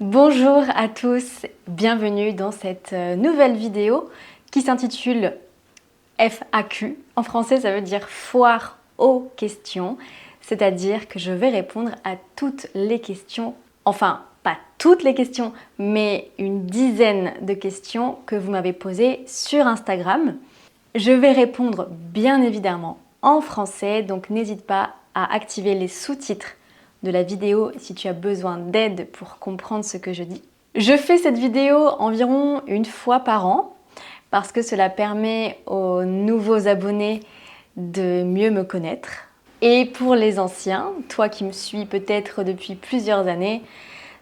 Bonjour à tous, bienvenue dans cette nouvelle vidéo qui s'intitule FAQ. En français, ça veut dire foire aux questions, c'est-à-dire que je vais répondre à toutes les questions, enfin pas toutes les questions, mais une dizaine de questions que vous m'avez posées sur Instagram. Je vais répondre bien évidemment en français, donc n'hésite pas à activer les sous-titres de la vidéo si tu as besoin d'aide pour comprendre ce que je dis. Je fais cette vidéo environ une fois par an parce que cela permet aux nouveaux abonnés de mieux me connaître. Et pour les anciens, toi qui me suis peut-être depuis plusieurs années,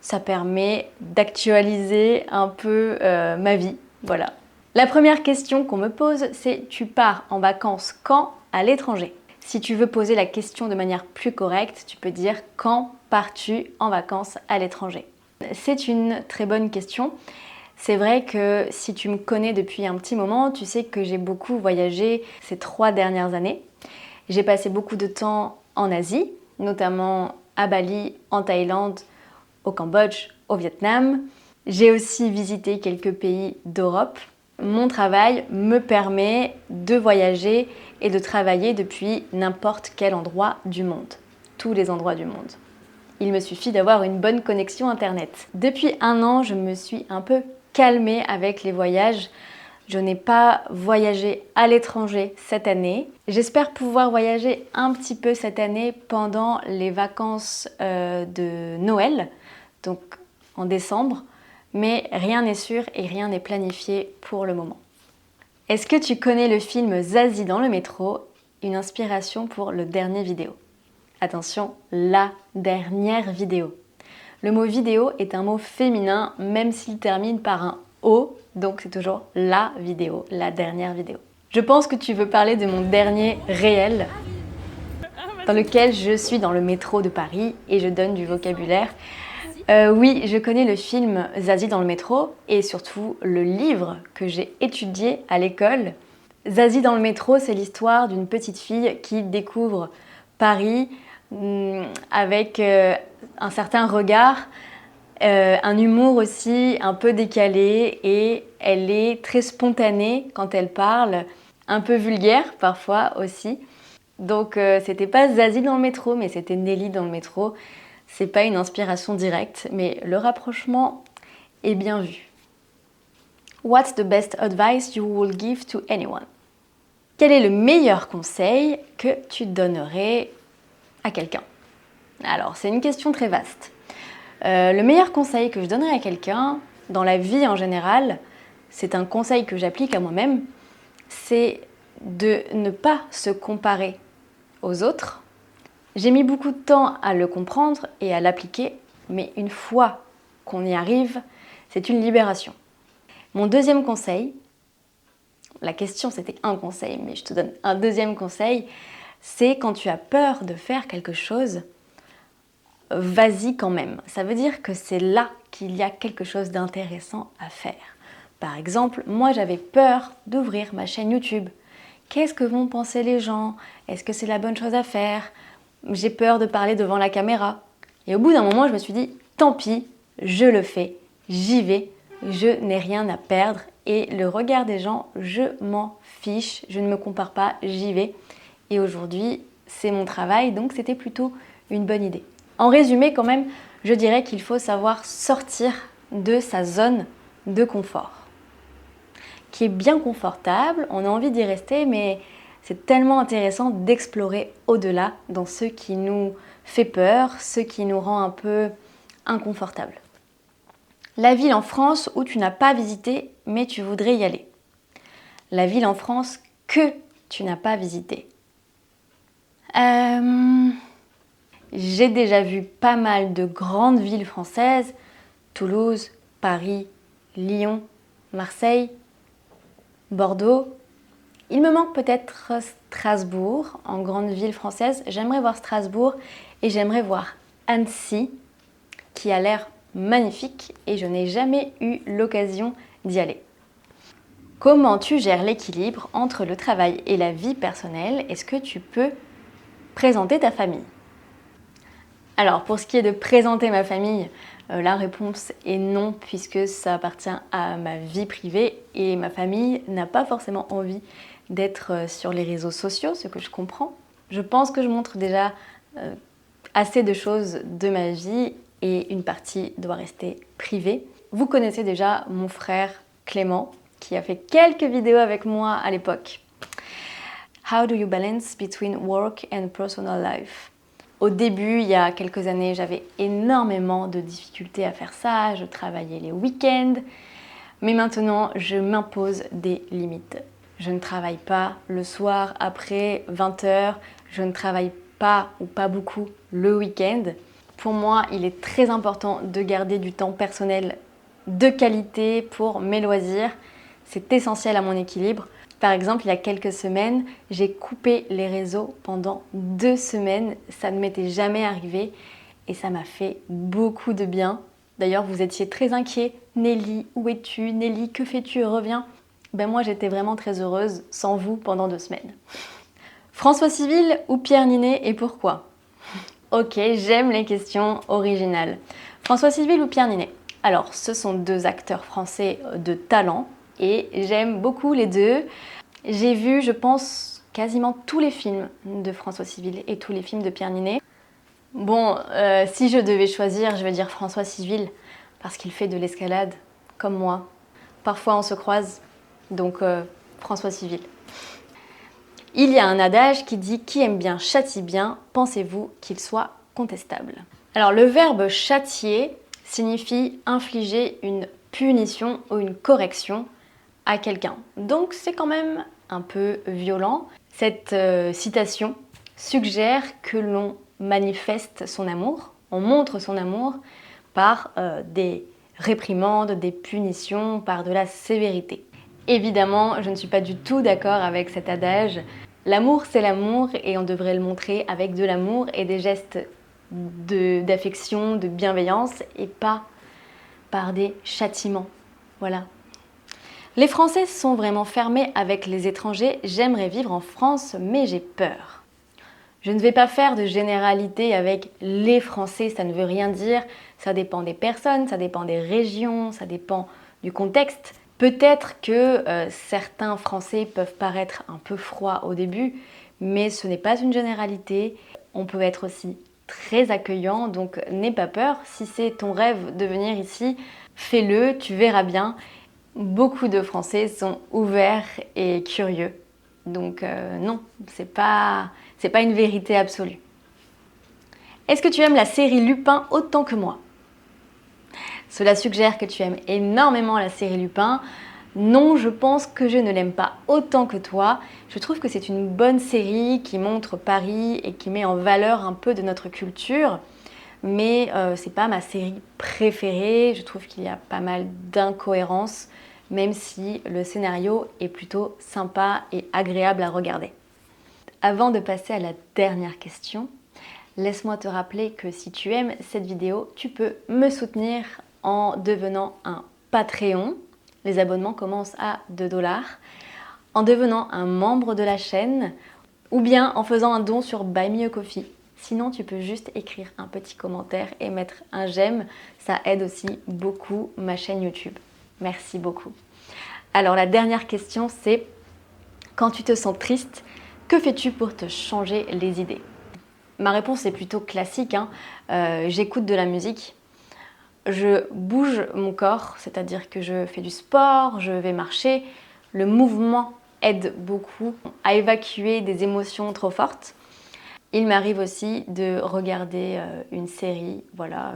ça permet d'actualiser un peu ma vie. Voilà. La première question qu'on me pose, c'est tu pars en vacances quand à l'étranger? Si tu veux poser la question de manière plus correcte, tu peux dire quand pars-tu en vacances à l'étranger? C'est une très bonne question. C'est vrai que si tu me connais depuis un petit moment, tu sais que j'ai beaucoup voyagé ces 3 dernières années. J'ai passé beaucoup de temps en Asie, notamment à Bali, en Thaïlande, au Cambodge, au Vietnam. J'ai aussi visité quelques pays d'Europe. Mon travail me permet de voyager et de travailler depuis n'importe quel endroit du monde, tous les endroits du monde. Il me suffit d'avoir une bonne connexion internet. Depuis 1 an, je me suis un peu calmée avec les voyages. Je n'ai pas voyagé à l'étranger cette année. J'espère pouvoir voyager un petit peu cette année pendant les vacances de Noël, donc en décembre. Mais rien n'est sûr et rien n'est planifié pour le moment. Est-ce que tu connais le film Zazie dans le métro, une inspiration pour le dernier vidéo? Attention, la dernière vidéo. Le mot vidéo est un mot féminin, même s'il termine par un O, donc c'est toujours la vidéo, la dernière vidéo. Je pense que tu veux parler de mon dernier réel, dans lequel je suis dans le métro de Paris et je donne du vocabulaire. Oui, je connais le film Zazie dans le métro et surtout le livre que j'ai étudié à l'école. Zazie dans le métro, c'est l'histoire d'une petite fille qui découvre Paris avec un certain regard, un humour aussi un peu décalé et elle est très spontanée quand elle parle, un peu vulgaire parfois aussi. Donc c'était pas Zazie dans le métro, mais c'était Nelly dans le métro. C'est pas une inspiration directe, mais le rapprochement est bien vu. What's the best advice you will give to anyone? Quel est le meilleur conseil que tu donnerais à quelqu'un? Alors, c'est une question très vaste. Le meilleur conseil que je donnerais à quelqu'un, dans la vie en général, c'est un conseil que j'applique à moi-même, c'est de ne pas se comparer aux autres. J'ai mis beaucoup de temps à le comprendre et à l'appliquer, mais une fois qu'on y arrive, c'est une libération. Mon deuxième conseil, la question c'était un conseil, mais je te donne un deuxième conseil, c'est quand tu as peur de faire quelque chose, vas-y quand même. Ça veut dire que c'est là qu'il y a quelque chose d'intéressant à faire. Par exemple, moi j'avais peur d'ouvrir ma chaîne YouTube. Qu'est-ce que vont penser les gens? Est-ce que c'est la bonne chose à faire? J'ai peur de parler devant la caméra. Et au bout d'un moment, je me suis dit, tant pis, je le fais, j'y vais, je n'ai rien à perdre. Et le regard des gens, je m'en fiche, je ne me compare pas, j'y vais. Et aujourd'hui, c'est mon travail, donc c'était plutôt une bonne idée. En résumé, quand même, je dirais qu'il faut savoir sortir de sa zone de confort, qui est bien confortable, on a envie d'y rester, mais c'est tellement intéressant d'explorer au-delà dans ce qui nous fait peur, ce qui nous rend un peu inconfortable. La ville en France où tu n'as pas visité, mais tu voudrais y aller. La ville en France que tu n'as pas visité. J'ai déjà vu pas mal de grandes villes françaises, Toulouse, Paris, Lyon, Marseille, Bordeaux. Il me manque peut-être Strasbourg, en grande ville française. J'aimerais voir Strasbourg et j'aimerais voir Annecy, qui a l'air magnifique et je n'ai jamais eu l'occasion d'y aller. Comment tu gères l'équilibre entre le travail et la vie personnelle? Est-ce que tu peux présenter ta famille? Alors, pour ce qui est de présenter ma famille, La réponse est non, puisque ça appartient à ma vie privée et ma famille n'a pas forcément envie d'être sur les réseaux sociaux, ce que je comprends. Je pense que je montre déjà assez de choses de ma vie et une partie doit rester privée. Vous connaissez déjà mon frère Clément, qui a fait quelques vidéos avec moi à l'époque. How do you balance between work and personal life? Au début, il y a quelques années, j'avais énormément de difficultés à faire ça, je travaillais les week-ends, mais maintenant, je m'impose des limites. Je ne travaille pas le soir après 20 h, je ne travaille pas ou pas beaucoup le week-end. Pour moi, il est très important de garder du temps personnel de qualité pour mes loisirs. C'est essentiel à mon équilibre. Par exemple, il y a quelques semaines, j'ai coupé les réseaux pendant 2 semaines. Ça ne m'était jamais arrivé et ça m'a fait beaucoup de bien. D'ailleurs, vous étiez très inquiets. Nelly, où es-tu? Nelly, que fais-tu? Reviens. Ben moi, j'étais vraiment très heureuse sans vous pendant 2 semaines. François Civil ou Pierre Niney et pourquoi? Ok, j'aime les questions originales. François Civil ou Pierre Niney? Alors, ce sont 2 acteurs français de talent et j'aime beaucoup les deux. J'ai vu, je pense, quasiment tous les films de François Civil et tous les films de Pierre Niney. Bon, si je devais choisir, je vais dire François Civil parce qu'il fait de l'escalade, comme moi. Parfois, on se croise, donc François Civil. Il y a un adage qui dit « Qui aime bien châtie bien, pensez-vous qu'il soit contestable ?» Alors, le verbe châtier signifie infliger une punition ou une correction à quelqu'un. Donc c'est quand même un peu violent. Cette citation suggère que l'on manifeste son amour, on montre son amour par des réprimandes, des punitions, par de la sévérité. Évidemment, je ne suis pas du tout d'accord avec cet adage. L'amour, c'est l'amour et on devrait le montrer avec de l'amour et des gestes d'affection, de bienveillance et pas par des châtiments. Voilà. Les Français sont vraiment fermés avec les étrangers. J'aimerais vivre en France, mais j'ai peur. Je ne vais pas faire de généralité avec les Français, ça ne veut rien dire. Ça dépend des personnes, ça dépend des régions, ça dépend du contexte. Peut-être que certains Français peuvent paraître un peu froids au début, mais ce n'est pas une généralité. On peut être aussi très accueillant, donc n'aie pas peur. Si c'est ton rêve de venir ici, fais-le, tu verras bien. Beaucoup de Français sont ouverts et curieux. Donc non, c'est pas une vérité absolue. Est-ce que tu aimes la série Lupin autant que moi? Cela suggère que tu aimes énormément la série Lupin. Non, je pense que je ne l'aime pas autant que toi. Je trouve que c'est une bonne série qui montre Paris et qui met en valeur un peu de notre culture. Mais c'est pas ma série préférée. Je trouve qu'il y a pas mal d'incohérences, même si le scénario est plutôt sympa et agréable à regarder. Avant de passer à la dernière question, laisse-moi te rappeler que si tu aimes cette vidéo, tu peux me soutenir en devenant un Patreon. Les abonnements commencent à 2 $. En devenant un membre de la chaîne ou bien en faisant un don sur Buy Me a Coffee. Sinon, tu peux juste écrire un petit commentaire et mettre un j'aime. Ça aide aussi beaucoup ma chaîne YouTube. Merci beaucoup. Alors la dernière question, c'est quand tu te sens triste, que fais-tu pour te changer les idées? Ma réponse est plutôt classique. J'écoute de la musique, je bouge mon corps, c'est-à-dire que je fais du sport, je vais marcher. Le mouvement aide beaucoup à évacuer des émotions trop fortes. Il m'arrive aussi de regarder une série, voilà.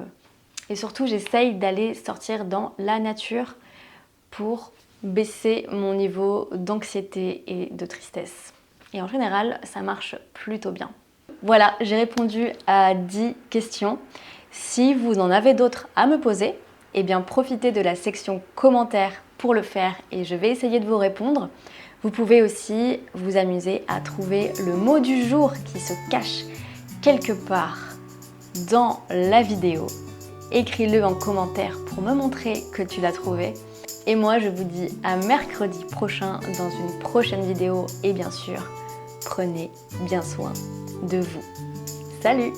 Et surtout, j'essaye d'aller sortir dans la nature pour baisser mon niveau d'anxiété et de tristesse. Et en général, ça marche plutôt bien. Voilà, j'ai répondu à 10 questions. Si vous en avez d'autres à me poser, eh bien profitez de la section commentaires pour le faire et je vais essayer de vous répondre. Vous pouvez aussi vous amuser à trouver le mot du jour qui se cache quelque part dans la vidéo. Écris-le en commentaire pour me montrer que tu l'as trouvé. Et moi, je vous dis à mercredi prochain dans une prochaine vidéo. Et bien sûr, prenez bien soin de vous. Salut!